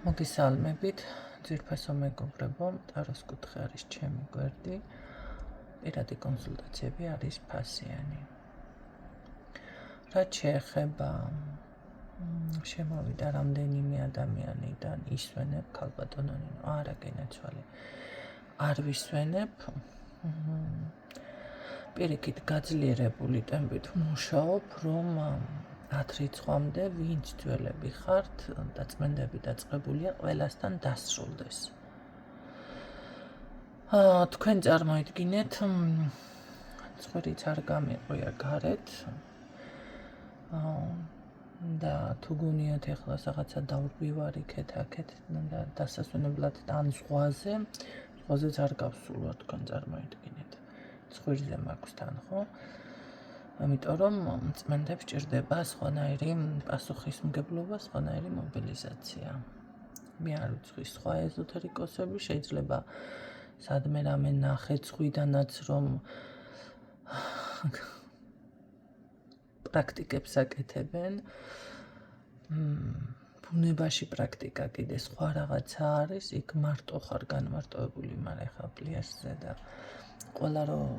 მოგესალმებით, ძვირფასო მეგობრებო, ტაროს კუთხე არის ჩემი გვერდი, პირადი კონსულტაციები არის ფასიანი. რაც შეეხება შემოვიდა რამდენიმე ადამიანიდან ისვენებ ქალბატონო ნინო, არა გენაცვალე, არ ვისვენებ, პირიქით გაძლიერებული ტემპით მუშაობ, რომ 10 რიცხვამდე ვინც ძველები ხართ და წმენდები დაწყებულია ყველასთან დასრულდეს. თქვენ წარმოიდგინეთ, ცხვირიც არ გამიყვია გარეთ და თუ გონიათ ეხლა რაღაცა დავრბივარ იქეთ-აქეთ და დასასვენებლად ან ზღვაზეც არ გავსულვარ, თქვენ წარმოიდგინეთ. ცხვირზე მაქვს თან, ხო? ამიტომ რომ წმენდებს ჭირდება სხვანაირი პასუხისმგებლობა, სხვანაირი მობილიზაცია. მე არ ვიცი სხვა ეზოთერიკოსები შეიძლება სადმე რამე ნახე ცხვიდანაც რომ პრაქტიკებს აკეთებენ. ბუნებაში პრაქტიკა კიდე სხვა რაღაცა არის, იქ მარტო ხარ განმარტოებული, მაგრამ ეხლა პლიაჟზე და ყველა რომ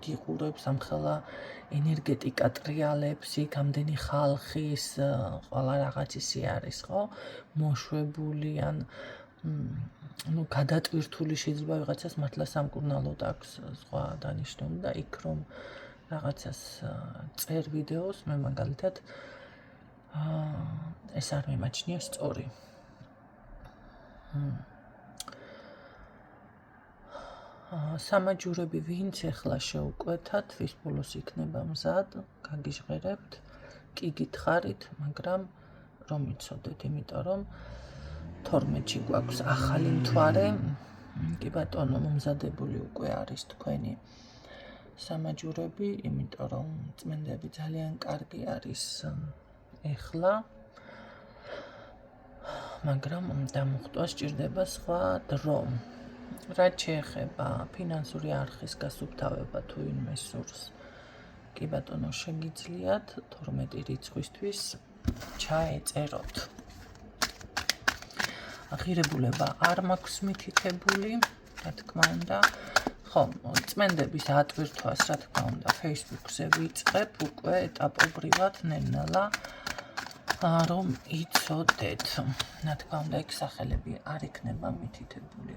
გიყურებს ამხელა ენერგეტიკა ტრიალებს, იქ ამდენი ხალხის, ყველა რაღაც ისი არის, ხო? მოშვებული ან გადატვირთული შეიძლება ვიღაცას მართლა სამკურნალოდ აქვს სხვა დანიშნული და იქ რომ რაღაცას წერ ვიდეოს, მე მაგალითად ეს არ მიმაჩნია სწორი. სამაჯურები ვინც ეხლა შეუკვეთათ, ვის ბოლოს იქნება მზად, გაგიჟღერებთ, კი გითხარით, მაგრამ რომ იცოდეთ, იმიტომ რომ 12-ში გვაქვს ახალი მთვარე, კი ბატონო, მომზადებული უკვე არის თქვენი სამაჯურები, იმიტომ რომ წმენდები ძალიან კარგი არის ეხლა, მაგრამ დამუხტვა სჭირდება სხვა დრო. რაც შეეხება ფინანსური არხის გასუფთავება თუ ვინმე სურს, კი ბატონო, შეგიძლიათ 12 რიცხვისთვის ჩაეწეროთ. აღირებულება არ მაქვს მითითებული, რა თქმა უნდა. ხო, წმენდების ატვირთვას, რა თქმა უნდა, Facebook-ზე ვიწყებ უკვე ეტაპობრივად ნელ-ნელა, რომ იცოდეთ. რა თქმა უნდა, ეგ სახელები არ იქნება მითითებული.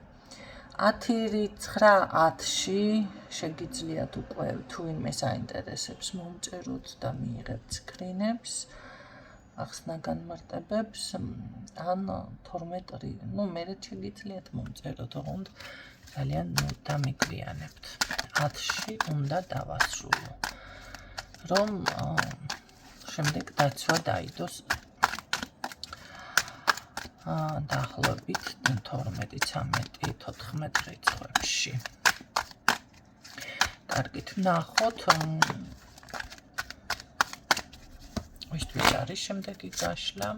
10-9-10-ში შეგიძლიათ უკვე თუ ვინმე საინტერესებს მომწეროთ და მიიღებთ სკრინებს, ახსნა განმარტებებს, ან 12, მერე შეგიძლიათ მომწეროთ, ოღონდ ძალიან დამიგვიანებთ. 10-ში უნდა დავასრულო, რომ შემდეგ დაცვა დაიდოს დაახლოებით 12-13-14 რიცხვებში. კარგით, ვნახოთ ვისთვის არის შემდეგი გაშლა.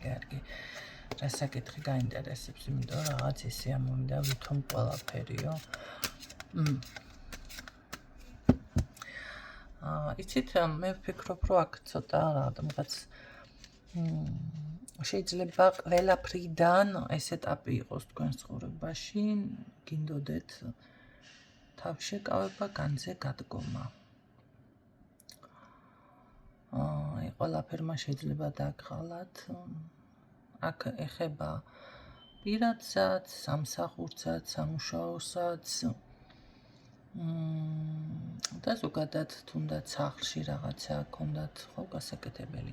კარგი. რასაკითხი გაინტერესებს, იმიტომ რაღაც ისე ამოვიდა, ვითომ ყველაფერიო. იცით, მე ვფიქრობ, რომ აქ ცოტა რაღაც შეიძლება ყველაფრიდან ეს ეტაპი იყოს თქვენ ცხოვრებაში, გინდოდეთ თავშეკავება, განზე გადგომა. ყველაფერმა შეიძლება დაგხალათ. აქ ეხება პირადსაც, სამსახურსაც, სამუშაოსაც და ზოგადად თუნდაც სახლში რაღაცა გქონდათ, ხო, გასაკეთებელი.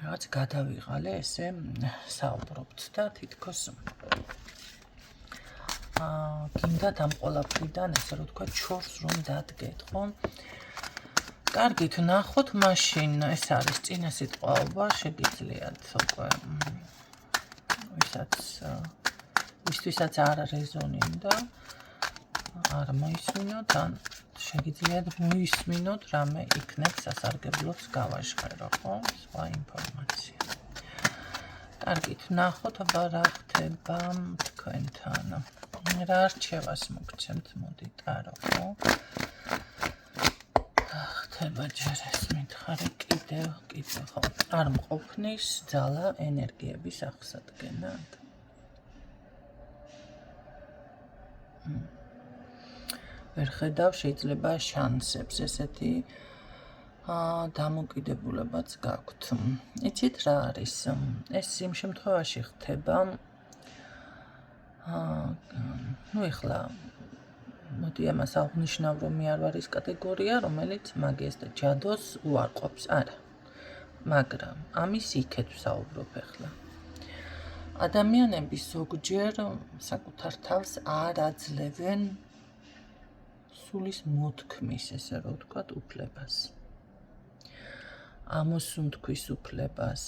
რაღაც გადავიღალე, ესე საუბრობთ და თითქოს გინდათ ამ ყველაფრიდან, ესე რომ თქვა, ჩორს რომ დადგეთ, ხო? კარგით, ვნახოთ მაშინ, ეს არის წინა სიტყვაობა, შეგიძლიათ უკვე ვისთვისაც არ რეზონინდა, არ მოისმინოთ, ან შეგიძლიათ მოისმინოთ, რამე იქნებ სასარგებლოც გავაჟღერო, ხო? სხვა ინფორმაცია. კარგით, ნახოთ, აბა რა ხდება თქვენთან. რა არჩევას მოგცემთ, მოდი ტარო, ხო? რა ხდება ჯერ ეს მითხარი კიდევ, ხო? არ მყოფნის ძალა ენერგიების აღსადგენად. ვერ ხედავ შეიძლება შანსებს, ესეთი დამოკიდებულებაც გაქვთ. იცით რა არის? ეს იმ შემთხვევაში ხდება, ეხლა მოდი ამას აღნიშნავ, რომ მე არ ვარ ის კატეგორია, რომელიც მაგიას და ჯადოს უარყოფს, არა. მაგრამ ამის იქეთ ვსაუბრობ ახლა. ადამიანები ზოგჯერ საკუთარ თავს არ აძლევენ სულის მოთქმის, ესე რომ ვთქვათ, უფლებას. ამოსუნთქვის უფლებას.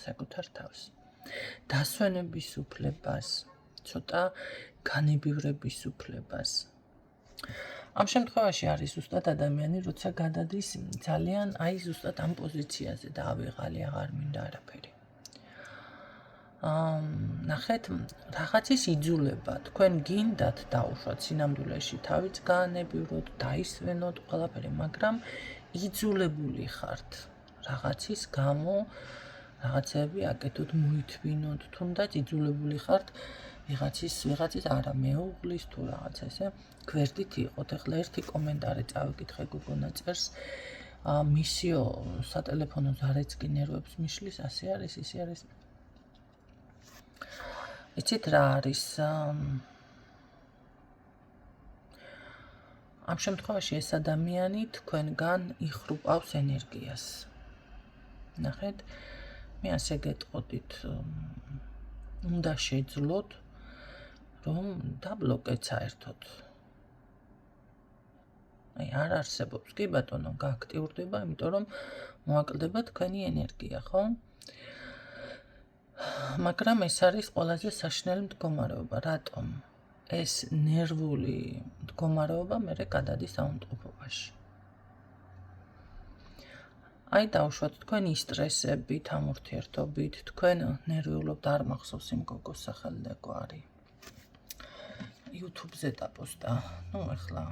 საკუთარ თავს. დასვენების უფლებას, ცოტა განებივრების უფლებას. ამ შემთხვევაში არის ზუსტად ადამიანი, როცა გადადის ძალიან ზუსტად ამ პოზიციაზე და ავიღალი, აღარ მინდა არაფერი. ნახეთ, რაღაცის იძულება, თქვენ გინდათ დაუშვათ სინამდვილეში, თავიც გაანებივროთ, დაისვენოთ ყველაფერი, მაგრამ იძულებული ხართ რაღაცის გამო, რაღაცები აკეთოთ, მოითმინოთ, თუნდაც იძულებული ხართ ვიღაცის არა მეუღლის თუ რაღაცა ესე გვერდით იყოთ. ახლა ერთი კომენტარი წავიკითხე გოგონა წერს, მისიო სატელეფონო ზარეც კი ნერვებს მიშლის, ასე არის, ისე არის. იცით რა არის? ამ შემთხვევაში ეს ადამიანი თქვენგან იხრუპავს ენერგიას. ნახეთ, მე ასე გეტყოდით, უნდა შეძლოთ, რომ დაბლოკეთ საერთოდ. არ არსებობს, კი ბატონო, გააქტიურდება, იმიტომ რომ მოაკლდება თქვენი ენერგია, ხო? მაგრამ ეს არის ყველაზე საშინელი მდგომარეობა. რატომ? ეს ნერვული მდგომარეობა მერე გადადის აუნტყოფობაში. დაუშვათ თქვენი სტრესებით, ამ ურთიერთობით, თქვენ ნერვიულობთ, არ მახსოვს იმ გოგოს სახელი და გვარი. YouTube-ზე დაპოსტა. ეხლა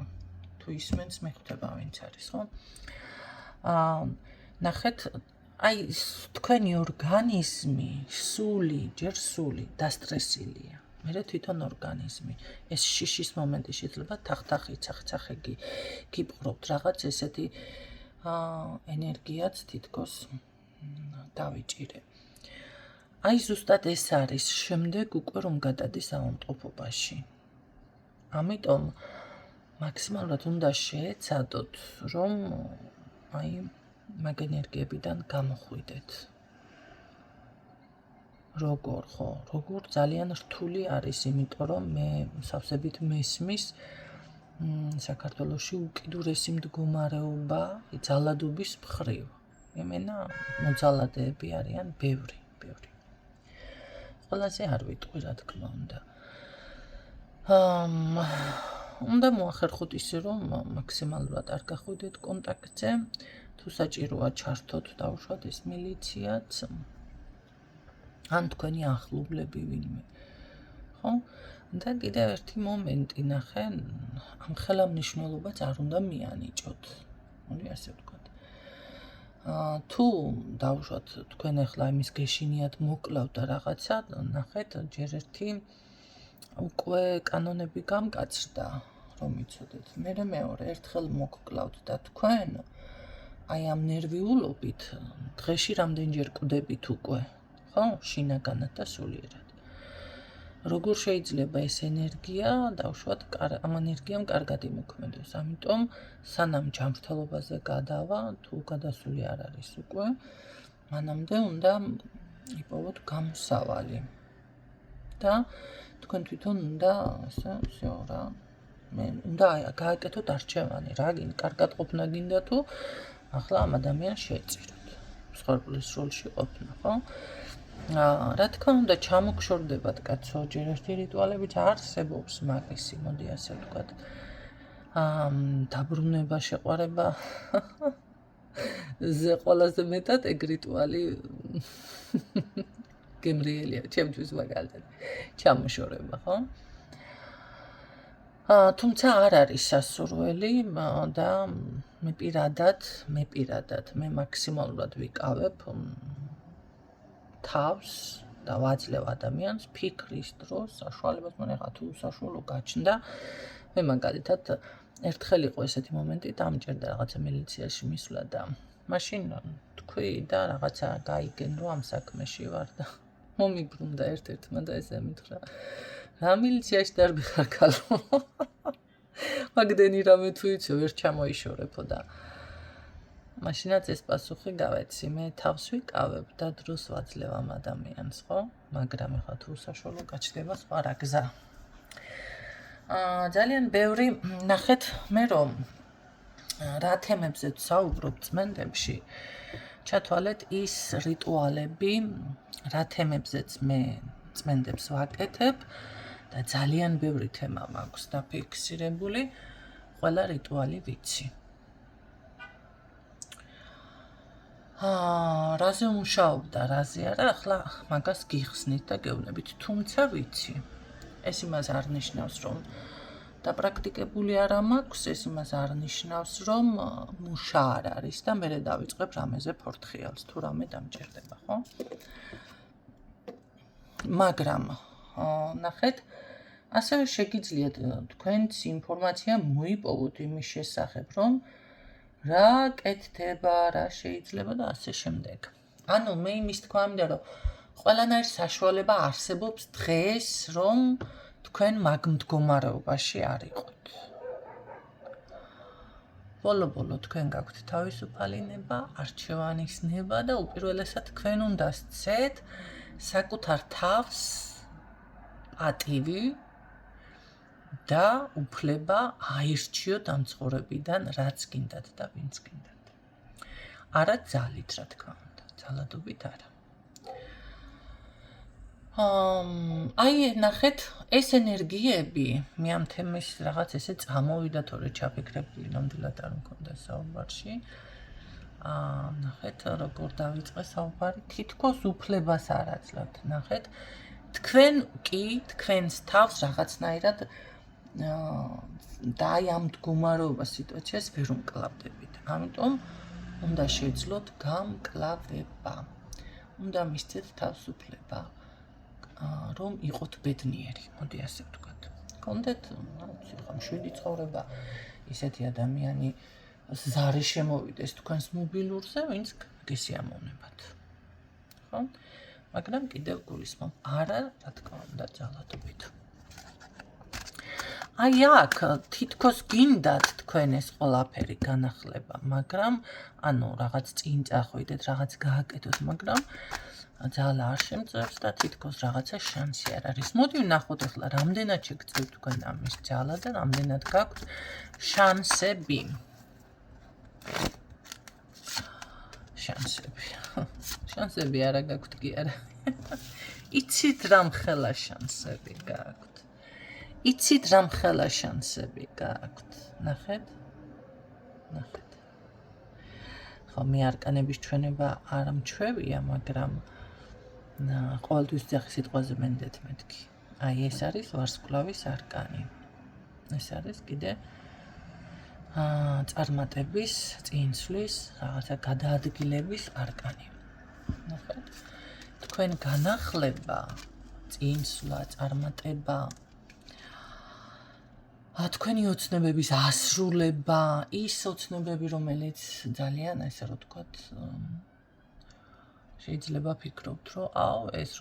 თუ ისმენს, მე ხვდება ვინც არის, ხო? ნახეთ, თქვენი ორგანიზმი, ჯერ სული დასტრესილია. მერე თვითონ ორგანიზმი. ეს შიშის მომენტი შეიძლება თახ-თახი, ცახ-ცახი გიპყრობთ, რაღაც ესეთი ენერგიაც თითქოს დავიჭირე. ზუსტად ეს არის შემდეგ უკვე რომ გადადის აუნტყოფობაში. ამიტომ მაქსიმალურად უნდა შეეცადოთ, რომ მაგ ენერგიებიდან გამოხვიდეთ. როგორ ხო? როგორ ძალიან რთული არის, იმიტომ რომ მე სავსებით მესმის საქართველოში უკიდურესი მდგომარეობა ძალადობის მხრივ. იმენა მოძალადეები არიან ბევრი. ყველაზე არ ვიტყვი, რა თქმა უნდა. უნდა მოახერხოთ ისე, რომ მაქსიმალურად არ გახვიდეთ კონტაქტზე, თუ საჭიროა ჩართოთ, დაუშვათ ეს მილიციაც, ან თქვენი ახლობლები ვინმე. ხო? და კიდევ ერთი მომენტი ნახე, ამ ხელამნიშნველობას არ უნდა მიანიჭოთ. მოდი ასე ვთქვათ. თუ დაუშვათ თქვენ ახლა იმის გეშინიათ მოკლავთ და რაღაცა, ნახეთ, ჯერ ერთი უკვე კანონები გამკაცრდა, რომ იცოდეთ. მერე მეორე ერთხელ მოგკლავთ და თქვენ ამ ნერვიულობით დღეში რამდენჯერ კვდებით უკვე, ხო? შინაგანად და სულიერად. როგორ შეიძლება ეს ენერგია, დაუშვათ, ამ ენერგიამ კარგად იმოქმედოს. ამიტომ სანამ ჯანმრთელობაზე გადავა, თუ გადასული არ არის უკვე, მანამდე უნდა იპოვოთ გამოსავალი. და თქვენ თვითონ უნდა ასე რა, უნდა გააკეთოთ არჩევანი, რა კარგად ყოფნა გინდა თუ ახლა ამ ადამიანს შეეწიროთ. მსხვერპლის როლში ყოფნა, ხო? რა თქმა უნდა, ჩამოგშორდებათ კაცო, ჯერ ერთი რიტუალებიც არსებობს მაგისი, მოდი ასე ვთქვათ. დაბრუნება, შეყვარება ზე ყველაზე მეტად ეგ რიტუალი გემრიელია, ჩემთვის მაგალითად. ჩამოშორება, ხო? თუმცა არ არის სასურველი და მე პირადად მაქსიმალურად ვიკავებ თავს და ვაძლევ ადამიანს ფიქრის დროს საშუალებას, მანახა თუ საშუალო გაჩნდა, მე მაგალითად ერთხელ იყო ესეთი მომენტი, დამჭერდა რაღაცა მილიციაში მისვლა და მაშინ თქვი და რაღაცა გაიგენ, რომ ამ საქმეში ვარ და მომიბრუნდა ერთ-ერთმა და ესე მითხრა, რა მილიციაში და არ მიხარქალო. მაგდენი რამე თუ იცი, ვერ ჩამოიშორებო და მაშინაც ეს პასუხი გავეცი, მე თავს ვიკავებ და დროს ვაძლევ ამ ადამიანს, ხო? მაგრამ ეხლა თუ საშუალო გაჩნდება, სხვა რა გზა. ძალიან ბევრი ნახეთ მე რომ რა თემებზე ვსაუბრობ წმენდებში, ჩათვალეთ ის რიტუალები, რა თემებზეც მე წმენდებს ვაკეთებ და ძალიან ბევრი თემა მაქვს დაფიქსირებული, ყველა რიტუალი ვიცი. რაზე მუშაობდა, რაზე არა, ახლა მაგას გიხსნით და გეუბნებით, თუმცა ვიცი. ეს იმას არ ნიშნავს, რომ დაპრაქტიკებული არა მაქვს, ეს იმას არ ნიშნავს, რომ მუშა არ არის და მე დავიწყებ რამეზე ფორთხიალს, თუ რამე დამჭერდება, ხო? მაგრამ ნახეთ, ასევე შეგიძლიათ თქვენც ინფორმაცია მოიპოვოთ იმის შესახებ, რომ რა კეთდება, რა შეიძლება და ასე შემდეგ. ანუ მე იმის თქვა მინდა, რომ ყველანაირი საშუალება არსებობს დღეს, რომ თქვენ მაგ მდგომარეობაში არ იყოთ. ბოლო-ბოლო თქვენ გაქვთ თავისუფალი ნება, არჩევანის ნება და უპირველესად თქვენ უნდა სცეთ საკუთარ თავს პატივი და უფლება აირჩიოთ ამ ცხოვრებიდან რაც გინდათ და ვინც გინდათ. არა ძალით, რა თქმა უნდა, ძალადობით არა. აი, ნახეთ, ეს ენერგიები, მე ამ თემის რაღაც ესე წამოვიდა, თორე ჩაფიქრებული ნამდვილად არ მქონდა საუბარში. ნახეთ, როგორ დავიწყე საუბარი, თითქოს უფლებას არ აძლევთ, ნახეთ. თქვენ კი, თქვენს თავს რაღაცნაირად და აი ამ მდგომარეობა სიტუაციას ვერ უმკლავდებით. ამიტომ უნდა შეძლოთ გამკლავება. უნდა მისცეთ თავისუფლება. რომ იყოთ ბედნიერი, მოდი ასე ვთქვათ. გქონდეთ, ხა მშვიდი ცხოვრება, ისეთი ადამიანი ზარი შემოვიდეს თქვენს მობილურზე, ვინც გესიამოვნებათ. ხო? მაგრამ კიდევ გულისხმობ, არა, რა თქმა უნდა, ძალადობით. აი აქ თითქოს გინდათ თქვენ ეს ყველაფერი განახლება, მაგრამ ანუ რაღაც წინ წახვიდეთ, რაღაც გააკეთოთ, მაგრამ ძალა არ შემწევს და თითქოს რაღაცა შანსი არ არის. მოდი ვნახოთ ახლა რამდენად შეგწევთ თქვენ ამის ძალა და რამდენად გაქვთ შანსები. შანსები არა გაქვთ კი არა. იცით რამ ხელა შანსები გაქვთ. იცით რამ ხელა შანსები გაქვთ. ნახეთ. ნახეთ. ხო, მე არკანების ჩვენება არ მჩვევია, მაგრამ ყოველთვის ძახი სიტყვაზე მენდეთ მეთქი. აი ეს არის ვარსკვლავის არკანი. ეს არის კიდე წარმატების, წინსვლის, რაღაცა გადაადგილების არკანი. ნახეთ. თქვენ განახლება, წინსვლა, წარმატება, თქვენი ოცნებების ასრულება, ის ოცნებები, რომელიც ძალიან, ასე რომ ვთქვათ, შეიძლება ფიქრობთ, რომ ეს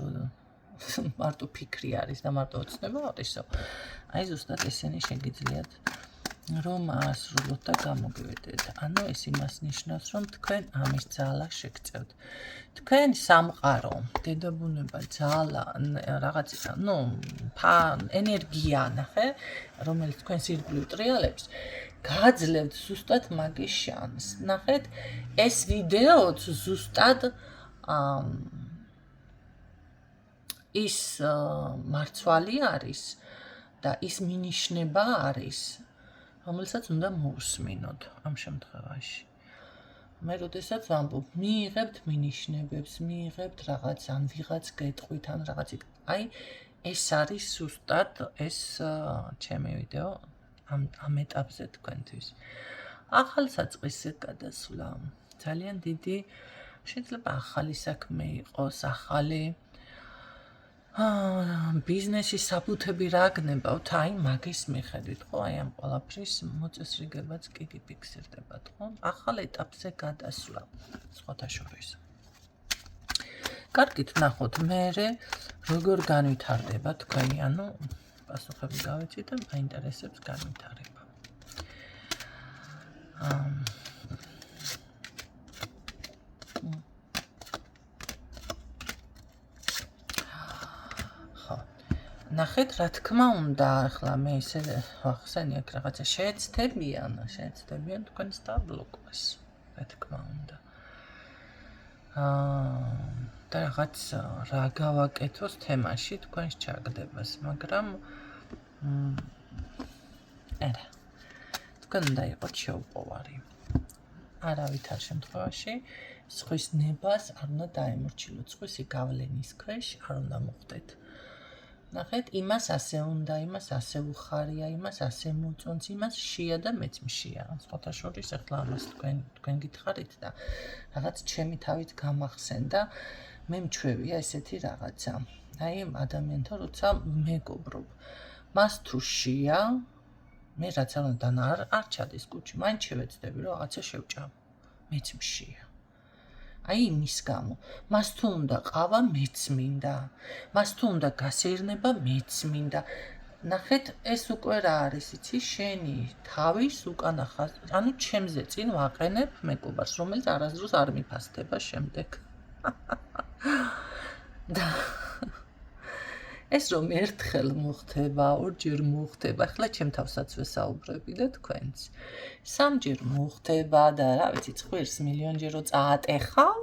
მარტო ფიქრი არის და მარტო ოცნება არისო. აი ზუსტად ესენი შეგიძლიათ რომ ასრულოთ და გამოგივიდეთ. ანუ ეს იმას ნიშნავს, რომ თქვენ ამის ძალა შეგწევთ. თქვენ სამყარო, დედაბუნება, ძალა, რაღაც, ენერგია, ნახე, რომელიც თქვენს ირგვლივ ტრიალებს, გააძლევთ ზუსტად მაგის შანსს. ნახეთ, ეს ვიდეოც ზუსტად ის მარცვალი არის და ის მინიშნება არის, რომელსაც უნდა მოусმინოთ ამ შემთხვევაში. მე როდესაც ვამბობ, მიიღებთ მინიშნებებს, მიიღებთ რაღაც ან ვიღაც გეტყვით ან რაღაცით. აი, ეს არის ზუსტად ეს ჩემი ვიდეო ამ ეტაპზე თქვენთვის. ახალ საწყისზე გადასვლა. ძალიან დიდი შეიძლება ახალი საქმე იყოს, ახალი ბიზნესის საბუთები რა გნებავთ, აი მაგის მიხედვით, ხო, აი ამ ყველაფრის მოწესრიგებაც კი გიფიქსირდებათ, ხო? ახალ ეტაპზე გადასვლა, სხვათა შორის. კარგით, ნახოთ, მერე როგორ განვითარდება თქვენი, ანუ პასუხები გავეცით და მაინტერესებს განვითარება. ნახეთ, რა თქმა უნდა, ახლა მე ისე ვახსენე აქ რაღაცა შეეცდებიან თქვენ სტაბლოკს, რა თქმა უნდა. და რაღაც რა გავაკეთოს თემაში თქვენს ჩაგდებას, მაგრამ არა. თქვენ უნდა იყოთ შეუპოვარი. არავითარ შემთხვევაში სხვის ნებას არ უნდა დაემორჩილოთ, სხვისი გავლენის ქვეშ არ უნდა მოხდეთ. ნახეთ, იმას ასე უნდა, იმას ასე უხარია, იმას ასე მოწონს, იმას შია და მეც მშია. სხვათა შორის ახლა ამას თქვენ გითხარით და რაღაც ჩემი თავით გამახსენდა, მე მჩვევია ესეთი რაღაცა. აი, ადამიანთან როცა მეგობრობ, მას თუ შია, მე რაც არ უნდა არ ჩადის კუჩი, მაინც შევეცდები რომ რაღაცა შევჭამ. მეც მშია. აი იმის გამო, მას თუ უნდა ყავა, მეც მინდა. მას თუ უნდა გასეირნება, მეც მინდა. ნახეთ, ეს უკვე რა არის, იცი, შენი თავის უკან ახალ, ანუ ჩემზე წინ ვაყენებ მეგობარს, რომელიც არასდროს არ მიფასდება შემდეგ. და ეს რომ ერთხელ მოხდება, ორჯერ მოხდება, ახლა ჩემ თავსაც ვესაუბრები და თქვენც. სამჯერ მოხდება და რა ვიცი, ცხვირს მილიონჯერ რო წაატეხავ,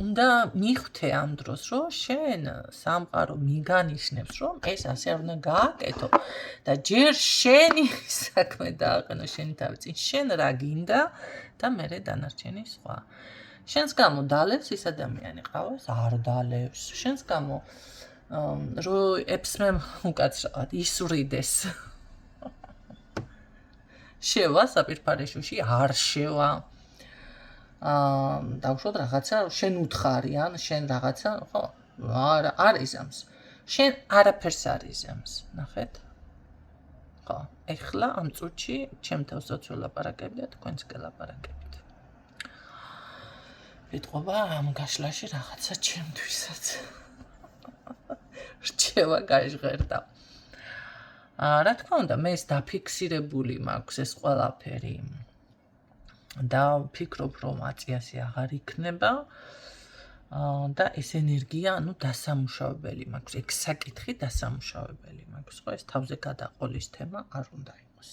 უნდა მიხვდე ამ დროს, რომ შენ სამყარო მიგანიშნებს, რომ ეს ასე არ უნდა გააკეთო და ჯერ შენი საქმე დააყენო შენი თავი წინ, შენ რა გინდა და მერე დანარჩენი სხვა. შენს გამო დალევს ის ადამიანი ყავს, არ დალევს. შენს გამო რო ეფსმე უკაცრავად ისვრიდეს. შევა საპირფარეშოში არ შევა. დავუშვათ რაღაცა შენ უთხარი ან შენ რაღაცა, ხო, არ იზამს. შენ არაფერს არ იზამს, ნახეთ? ხო, ეხლა ამ წუთში ჩემ თავსაც ველაპარაკები და თქვენც გელაპარაკებით. ეტყობა ამ გაშლაში რაღაცა ჩემთვისაც. რჩევა გაჟღერდა. რა თქმა უნდა, მე ეს დაფიქსირებული მაქვს ეს ყველაფერი. და ვფიქრობ, რომ აწიასი აღარ იქნება. და ეს ენერგია, ანუ დასამუშავებელი მაქვს, ეგ საკითხი დასამუშავებელი მაქვს, ხო, ეს თავზე გადაყოლის თემა არ უნდა იყოს.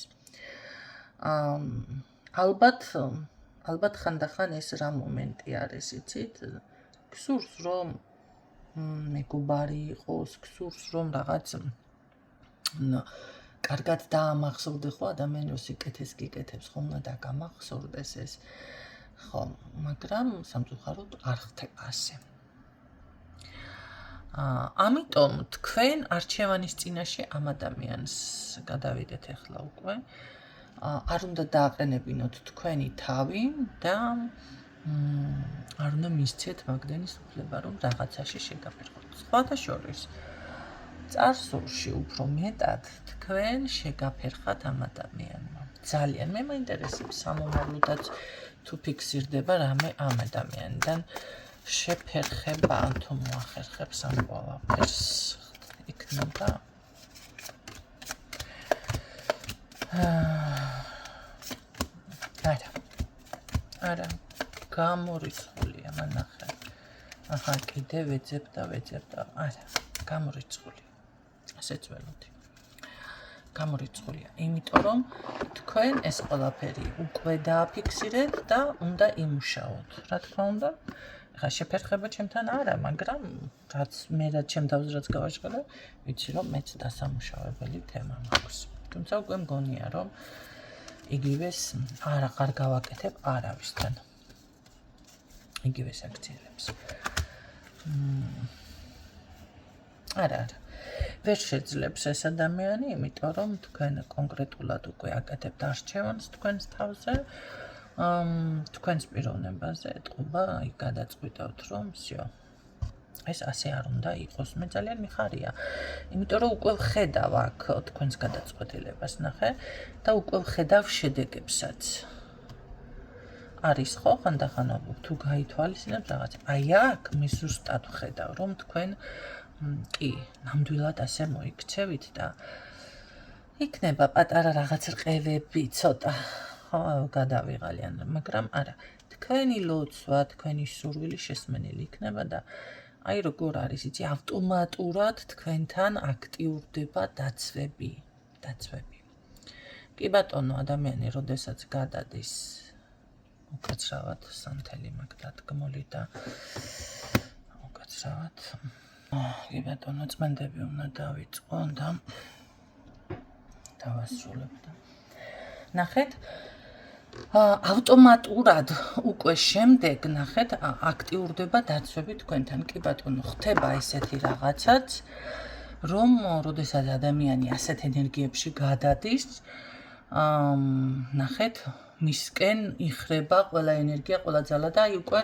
ალბათ ხანდახან ეს რა მომენტი არის, იცით? გსურს რომ მეგობარი იყოს, გსურს რომ რაღაც კარგად დაამახსოვრდე, ხო, ადამიანი რო სიკეთეს გიკეთებს, ხომ უნდა დაგამახსოვრდეს ეს. ხო, მაგრამ სამწუხაროდ არ ხდება ასე. ამიტომ თქვენ არჩევანის წინაშე ამ ადამიანს გადავიდეთ ახლა უკვე. არ უნდა დააყენებინოთ თქვენი თავი და არ უნდა მისცეთ მაგდენის უფლება, რომ რაღაცაში შეგაფერხოთ. სხვათა შორის, წარსულში უფრო მეტად თქვენ შეგაფერხათ ამ ადამიანმა. ძალიან მე მაინტერესებს სამომავლოდაც თუ ფიქსირდება რამე ამ ადამიანიდან შეფერხება ან თუ მოახერხებს ამ ყველაფერს იქნება. არა, გამორიცხულია მანახე. აჰა, კიდე ვეძებ და არა, გამორიცხულია. ასეც ველოდი. გამორიცხულია, იმიტომ რომ თქვენ ეს ყველაფერი უკვე დააფიქსირეთ და უნდა იმუშაოთ. რა თქმა უნდა, ხა შეფერხება ჩემთან არა, მაგრამ რაც მე რაც ჩემ თავს რაც გავაჟღერე, ვიცი რომ მეც დასამუშავებელი თემა მაქვს. თუმცა უკვე მგონია რომ იგივეს აღარ გავაკეთებ არავისთან. იგივეს აქციელებს. არა. ვერ შეძლებს ეს ადამიანი, იმიტომ რომ თქვენ კონკრეტულად უკვე აკეთებთ არჩევანს თქვენს თავზე. თქვენს პიროვნებაზე ეთყობა, აი გადაწყვიტავთ რომ всё. ეს ასე არ უნდა იყოს. მე ძალიან მიხარია. იმიტომ რომ უკვე ვხედავ აქ თქვენს გადაწყვეტილებას ნახე და უკვე ვხედავ შედეგებსაც. არის ხო ხანდახან თუ გაითვალისწინებ რაღაც. აი აქ მე ზუსტად ვხედავ რომ თქვენ კი, ნამდვილად ასე მოიქცევით და იქნება პატარა რაღაც რყევები ცოტა ხო გადავიღალიან, მაგრამ არა, თქვენი ლოცვა, თქვენი სურვილი შესმენილი იქნება და აი როგორ არის, იცი, ავტომატურად თქვენთან აქტიურდება დაცვები. კი ბატონო, ადამიანი, როდესაც გადადის უკაცრავად სანთელი მაგ დადგმული და უკაცრავად კი ბატონო, წმენდები უნდა დავიწყო და დავასრულებ და ნახეთ ავტომატურად უკვე შემდეგ ნახეთ აქტიურდება დაცვები თქვენთან. კი ბატონო, ხდება ესეთი რაღაცაც, რომ როდესაც ადამიანი ასეთ ენერგიებში გადადის, ნახეთ, მისკენ იხრება ყველა ენერგია, ყველა ძალა და აი უკვე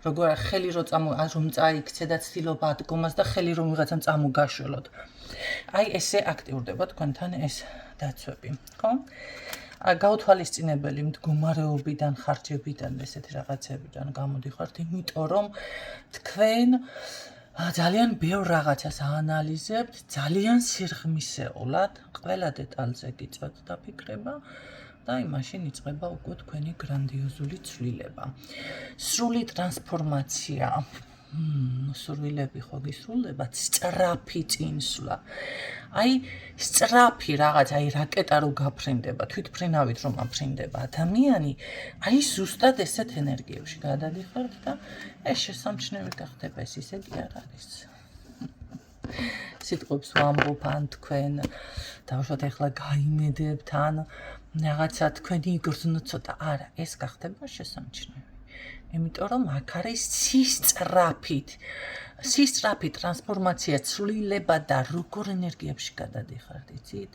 როგორ ხელი რომ წაიქცე და ცდილობა ადგომას და ხელი რომ ვიღაცამ წამოგაშველოთ. აი ესე აქტიურდება თქვენთან ეს დაცვები, ხო? გაუთვალისწინებელი მდგომარეობიდან, ხარჯებიდან, ესეთი რაღაცებიდან გამოდიხართ, იმიტომ რომ თქვენ ძალიან ბევრ რაღაცას აანალიზებთ, ძალიან სიღრმისეულად, ყველა დეტალზე გიწევთ დაფიქრება და მაშინ იწყება უკვე თქვენი გრანდიოზული ცვლილება. სრული ტრანსფორმაცია. სურვილები ხო გისრულებათ, სწრაფი წინსვლა. აი, სწრაფი რაღაც, აი რაკეტა რო გაფრინდება, თვითფრინავით რომ აფრინდება ადამიანი, აი ზუსტად ესეთ ენერგიებში გადადიხართ და ეს შესამჩნევი გახდება, ეს ისე კი არ არის. სიტყვებს ვამბობ ან თქვენ დავუშვათ ახლა გაიმედებთ ან რაღაცა თქვენი იგრძნოთ ცოტა, არა, ეს გახდება შესამჩნევი. იმიტომ რომ აქ არის სისწრაფი ტრანსფორმაცია, ცვლილება და როგორ ენერგიებში გადადიხართ, იცით?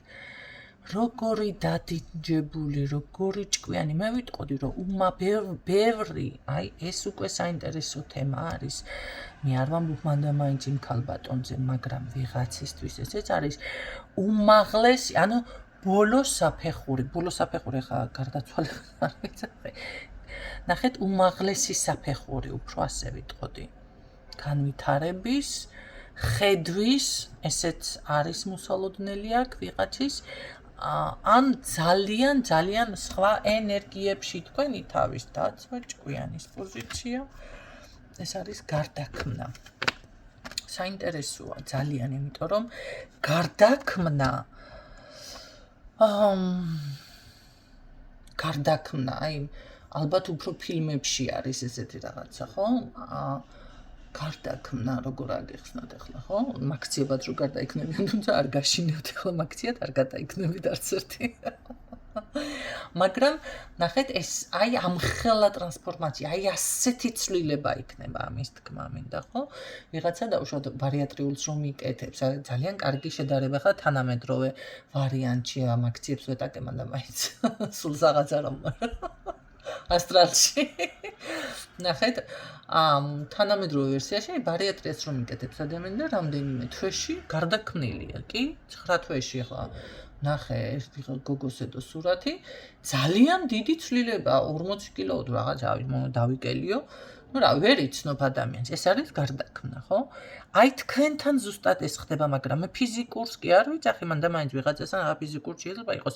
როგორი დადინჯებული, როგორი ჭკვიანი, მე ვიტყოდი რომ ბევრი, აი ეს უკვე საინტერესო თემა არის. მე არ ვამბობ მანდამაინც იმ ქალბატონზე, მაგრამ ვიღაცისთვის ესეც არის უმაღლესი, ანუ ბოლო საფეხური ხა გარდაცვალება არ ვიცი. ნახეთ, უმაღლესი საფეხური, უფრო ასე ვიტყოდი. განვითარების, ხედვის, ესეც არის მოსალოდნელი აქ ვიღაცის, ან ძალიან სხვა ენერგიებში თქვენი თავის დაცვა, ჭკვიანის პოზიცია, ეს არის გარდაქმნა. საინტერესოა ძალიან, იმიტომ რომ გარდაქმნა, აი ალბათ უფრო ფილმებში არის ესეთი რაღაცა, ხო? გარდაქმნა როგორ აგეხსნათ ახლა, ხო? მაქციებად რო გარდაიქმნებიან, თუმცა არ გაშინებთ ახლა მაქციად, არ გადაიქმნებით არც ერთი. მაგრამ ნახეთ, ეს აი ამ ხელა ტრანსფორმაცია, აი ასეთი ცვლილება იქნება ამის თქმა მინდა, ხო? ვიღაცა დავუშვათ ბარიატრიულს რომ იკეთებს, ძალიან კარგი შედარება ხა თანამედროვე ვარიანტში ამ აქციებს ვეტაკე მანდამაინც. სულ რაღაცა რომ ასტრალში. ნახეთ, თანამედროვე ვერსიაში ბარიატრიას რომ იკეთებს ადამიანი და რამდენიმე თვეში გარდაქმნილია, კი? 9 თვეში ხა ნახე ერთი გოგოსედო სურათი, ძალიან დიდი ცვლილება, 40 კილოოდ რაღაც დავიკელიო. ნუ რა, ვერ იცნობ ადამიანს, ეს არის გარდაქმნა, ხო? აი თქვენთან ზუსტად ეს ხდება, მაგრამ მე ფიზიკურს კი არ ვიცახი, მანდამაინც ვიღაცასთან რა ფიზიკურ შეიძლება იყოს.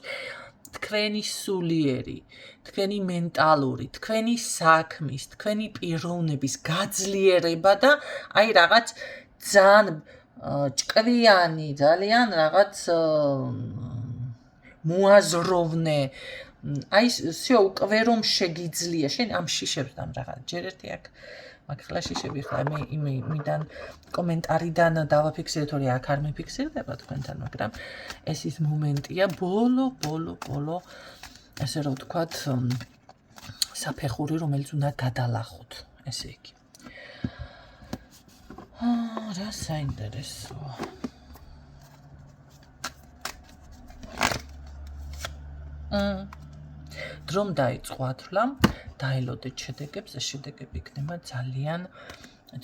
თქვენი სულიერი, თქვენი მენტალური, თქვენი საქმის, თქვენი პიროვნების გაძლიერება და აი რაღაც ძალიან ჭკვიანი, ძალიან რაღაც მოაზროვნე აი всё უკვე რომ შეგიძლია შენ ამ შიშებს და რაღაც ჯერ ერთი აქ მაგხლა შიშები ხლა მე იმიდან კომენტარიდან დავაფიქსირე თორე აქ არ მიფიქსირდება თქვენთან მაგრამ ეს ის მომენტია ბოლო ასე რომ ვთქვათ საფეხური რომელიც უნდა გადალახოთ ესე იგი რა საინტერესოა დრომ დაიწყო ათვლა დაელოდეთ შედეგებს ეს შედეგები იქნება ძალიან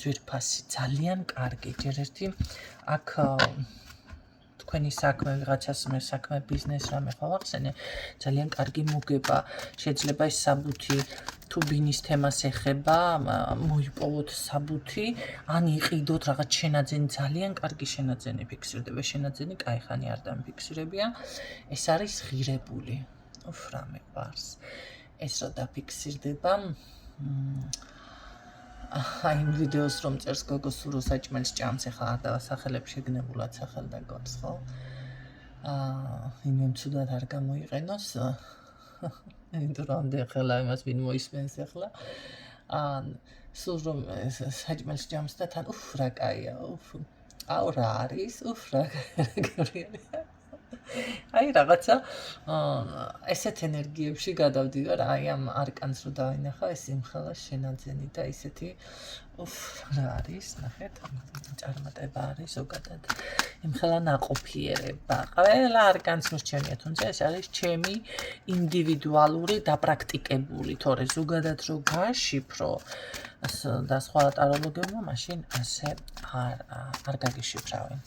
ძვირფასი ძალიან კარგი ჯერ ერთი აქ თქვენი საქმე ვიღაცას მე საქმე ბიზნეს რამე ხო ახსენე ძალიან კარგი მოგება შეიძლება ეს საბუთი თუ ბინის თემას ეხება მოიპოვოთ საბუთი ან იყიდოთ რაღაც შენაძენი ძალიან კარგი შენაძენი ფიქსირდება შენაძენი кайხანი არ დამფიქსირებია ეს არის ღირებული უფ რა მეყარს ეს რა დაფიქსირდება აი იმ ვიდეოს რომ წერს გოგო სურო საჭმელს ჭამს ახლა არ დავასახელებ შეგნებულად სახელდაგობს ხო იმენ ცუდად არ გამოიყენოს ინტრონდე ხელა იმას ვინ მოისმენს ახლა სულ რომ საჭმელს ჭამს და თან უფ რა კაია უფ აუ რა არის უფ რა კაია აი რაღაცა ესეთ ენერგიებში გადავდივარ აი ამ არკანს რო დავინახა ეს იმხელა შენაძენი და ისეთი უფ რა არის ნახეთ წარმატება არის ზოგადად იმხელა ნაყოფიერება ყველა არკანს მოსჩენია თუმცა ეს არის ჩემი ინდივიდუალური დაპრაქტიკებული თორე ზოგადად რო გაშიფრო და სხვა ტაროლოგებმა მაშინ ასე არ გაგიშიფრავენ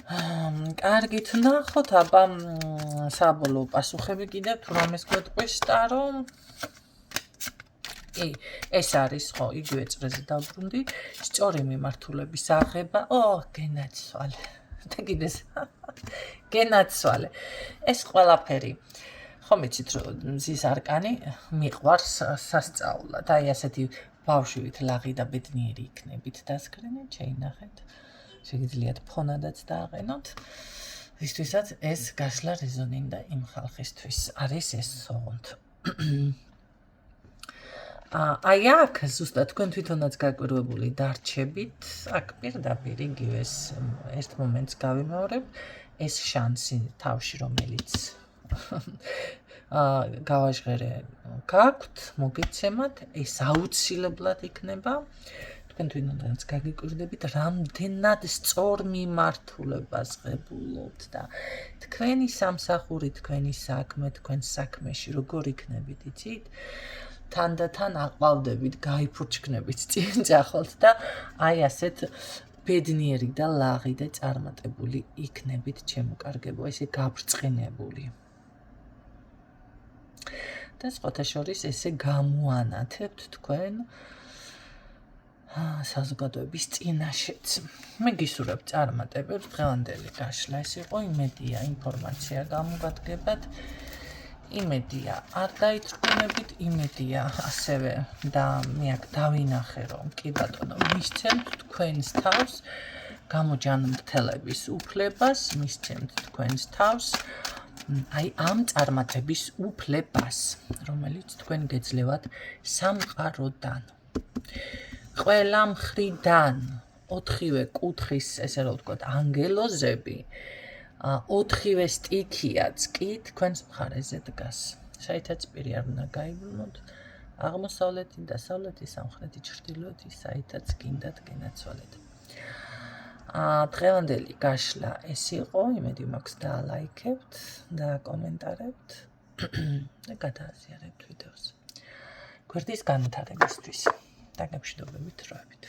კარგით ნახოთ აბა საბოლოო პასუხები კიდევ თუ რამეს გვეტყვის ტარო ეს არის ხო იგივე წრეზე დავბრუნდი სწორი მიმართულების აღება გენაცვალე და კიდეს გენაცვალე ეს ყველაფერი ხომ იცით რომ მზის არკანი მიყვარს სასწაულად აი ასეთი ბავშვით ლაღი და ბედნიერი იქნებით დასკრინეთ შეინახეთ შეგიძლიათ ფონადაც დააყენოთ ვისთვისაც ეს გაშლა რეზონინდა იმ ხალხისთვის არის ეს ოღონდ აი აქ ზუსტად თქვენ თვითონაც გაკვირვებული დარჩებით აქ პირდაპირ იგივე ერთ მომენტს გავიმეორებ ეს შანსი თავში რომელიც გავაჟღერე გაქვთ მოგეცემათ ეს აუცილებლად იქნება თქვენ თვითონაც გაგიკვირდებით რამდენად სწორ მიმართულებას ღებულობთ და თქვენი სამსახური თქვენი საქმე თქვენ საქმეში როგორ იქნებით იცით თანდათან აყვალდებით გაიფურჩქნებით წინ წახვალთ და აი ასეთ ბედნიერი და ლაღი და წარმატებული იქნებით ჩემო ესე გაბრწყინებული და სხვათა შორის ესე გამოანათებთ თქვენ საზოგადოების წინაშეც მე გისურვებ წარმატებებს დღევანდელი გაშლა ეს იყო იმედია ინფორმაცია გამოგადგებათ იმედია არ დაიწყუნებით იმედია ასევე და მე აქ დავინახე რომ კი ბატონო მისცემთ თქვენს თავს გამოჯანმრთელების უფლებას მისცემთ თქვენს თავს აი ამ წარმატების უფლებას რომელიც თქვენ გეძლევათ სამყაროდან ყველა მხრიდან 4-ვე კუთხის ესე რომ ვთქვათ ანგელოზები 4-ვე სტიქიაც კი თქვენს მხარეზე დგას საითაც პირი არ უნდა გაიბრუნოთ აღმოსავლეთი დასავლეთი სამხრეთი ჩრდილოეთი საითაც გინდათ გენაცვალეთ დღევანდელი გაშლა ეს იყო იმედი მაქვს დაალაიქებთ და კომენტარებთ და გადააზიარებთ ვიდეოს გვერდის განვითარებისთვის დაგემშვიდობებით დროებით